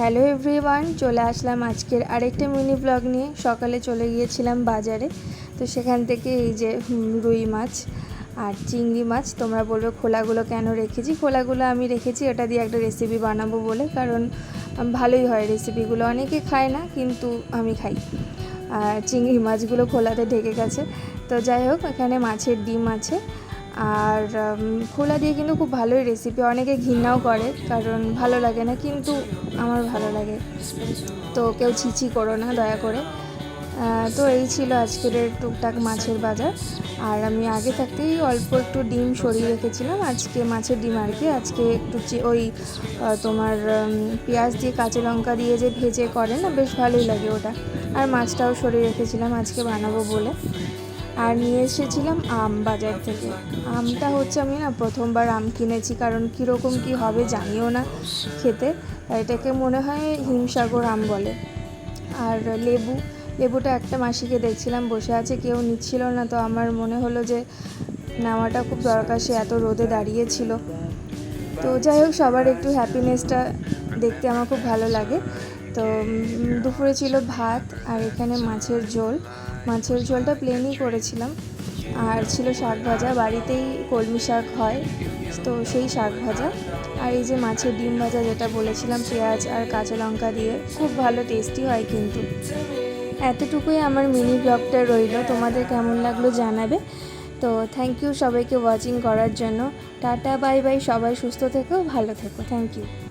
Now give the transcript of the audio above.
Hello everyone, চলে আসলাম আজকের আরেকটা মিনি ব্লগ নিয়ে। সকালে চলে গিয়েছিলাম বাজারে, তো সেখান থেকে এই যে রুই মাছ আর চিংড়ি মাছ। তোমরা বলবে খোলাগুলো কেন রেখেছি। খোলাগুলো আমি রেখেছি এটা দিয়ে একটা রেসিপি বানাবো বলে, কারণ ভালোই হয় রেসিপিগুলো। অনেকে খায় না, কিন্তু আমি খাই। আর চিংড়ি মাছগুলো খোলাতে ঢেকে গেছে। তো যাই হোক, এখানে মাছের ডিম আছে আর খোলা দিয়ে কিন্তু খুব ভালোই রেসিপি। অনেকে ঘৃণাও করে, কারণ ভালো লাগে না, কিন্তু আমার ভালো লাগে। তো কেউ ছিছি করো না দয়া করে। তো এই ছিল আজকের টুকটাক মাছের বাজার। আর আমি আগে থাকতেই অল্প একটু ডিম সরিয়ে রেখেছিলাম। আজকে মাছের ডিম আর কি, আজকে একটু ওই তোমার পেঁয়াজ দিয়ে কাঁচা লঙ্কা দিয়ে যে ভেজে করে না, বেশ ভালোই লাগে ওটা। আর মাছটাও সরিয়ে রেখেছিলাম আজকে বানাবো বলে। আর নিয়ে এসেছিলাম আম বাজার থেকে। আমটা হচ্ছে, আমি না প্রথমবার আম কিনেছি, কারণ কীরকম কী হবে জানিও না খেতে। এটাকে মনে হয় হিমসাগর আম বলে। আর লেবুটা একটা মাসিকে দেখছিলাম বসে আছে, কেউ নিচ্ছিল না, তো আমার মনে হলো যে নেওয়াটা খুব দরকার, সে এত রোদে দাঁড়িয়েছিল। তো যাই হোক, সবার একটু হ্যাপিনেসটা দেখতে আমার খুব ভালো লাগে। তো দুপুরে ছিল ভাত আর এখানে মাছের ঝোলটা প্লেনই করেছিলাম। আর ছিল শাক ভাজা, বাড়িতেই কলমি শাক হয়, তো সেই শাক ভাজা। আর এই যে মাছের ডিম ভাজা, যেটা বলেছিলাম পেঁয়াজ আর কাঁচা লঙ্কা দিয়ে, খুব ভালো টেস্টি হয় কিন্তু। এতটুকুই আমার মিনি ব্লগটা রইল। তোমাদের কেমন লাগলো জানাবে। তো থ্যাংক ইউ সবাইকে ওয়াচিং করার জন্য। টাটা বাই বাই, সবাই সুস্থ থেকো, ভালো থেকো। Thank you.